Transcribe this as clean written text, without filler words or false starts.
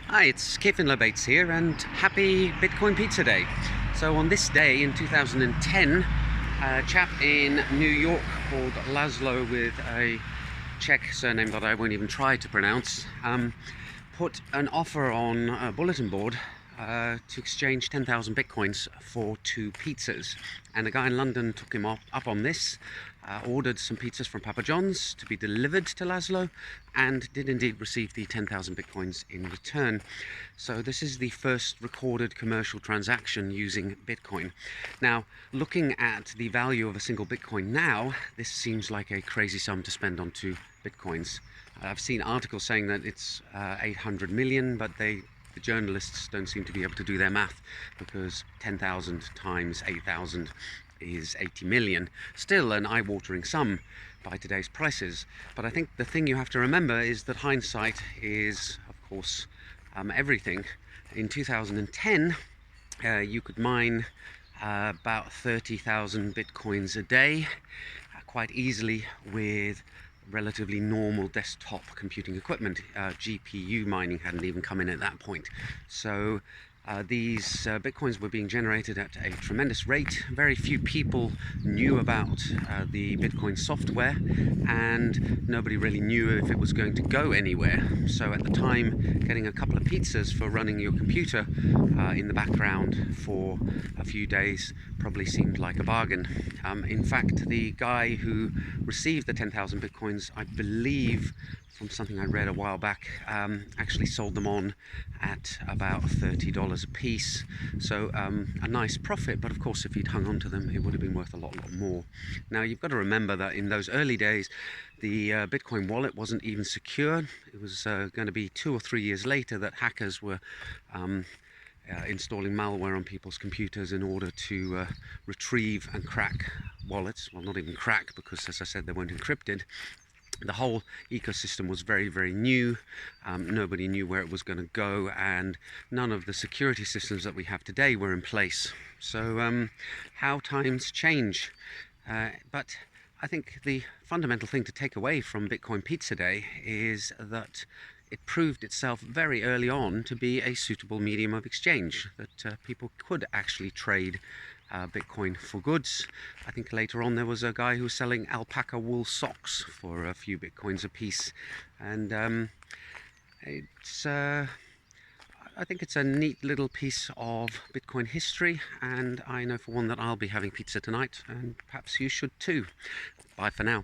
Hi, it's Kevin Lebates here, and happy Bitcoin Pizza Day. So on this day in 2010, a chap in New York called Laszlo, with a Czech surname that I won't even try to pronounce, put an offer on a bulletin board to exchange 10,000 bitcoins for 2 pizzas. And a guy in London took him up on this, ordered some pizzas from Papa John's to be delivered to Laszlo, and did indeed receive the 10,000 bitcoins in return. So this is the first recorded commercial transaction using Bitcoin. Now, looking at the value of a single Bitcoin now, this seems like a crazy sum to spend on 2 Bitcoins. I've seen articles saying that it's 800 million, but the journalists don't seem to be able to do their math, because 10,000 times 8,000 is 80 million. Still an eye-watering sum by today's prices. But I think the thing you have to remember is that hindsight is, of course, everything. In 2010, you could mine about 30,000 bitcoins a day quite easily with relatively normal desktop computing equipment. GPU mining hadn't even come in at that point. So these bitcoins were being generated at a tremendous rate. Very few people knew about the Bitcoin software, and nobody really knew if it was going to go anywhere. So at the time, getting a couple of pizzas for running your computer in the background for a few days probably seemed like a bargain. In fact, the guy who received the 10,000 bitcoins, I believe, from something I read a while back, actually sold them on at about $30 a piece. So a nice profit, but of course if he'd hung on to them, it would have been worth a lot more. Now, you've got to remember that in those early days, the Bitcoin wallet wasn't even secure. It was going to be 2 or 3 years later that hackers were installing malware on people's computers in order to retrieve and crack wallets. Well, not even crack, because as I said, they weren't encrypted. The whole ecosystem was very, very new. Nobody knew where it was going to go, and none of the security systems that we have today were in place. So how times change. But I think the fundamental thing to take away from Bitcoin Pizza Day is that it proved itself very early on to be a suitable medium of exchange, that people could actually trade Bitcoin for goods. I think later on there was a guy who was selling alpaca wool socks for a few Bitcoins a piece, and I think it's a neat little piece of Bitcoin history, and I know for one that I'll be having pizza tonight, and perhaps you should too. Bye for now.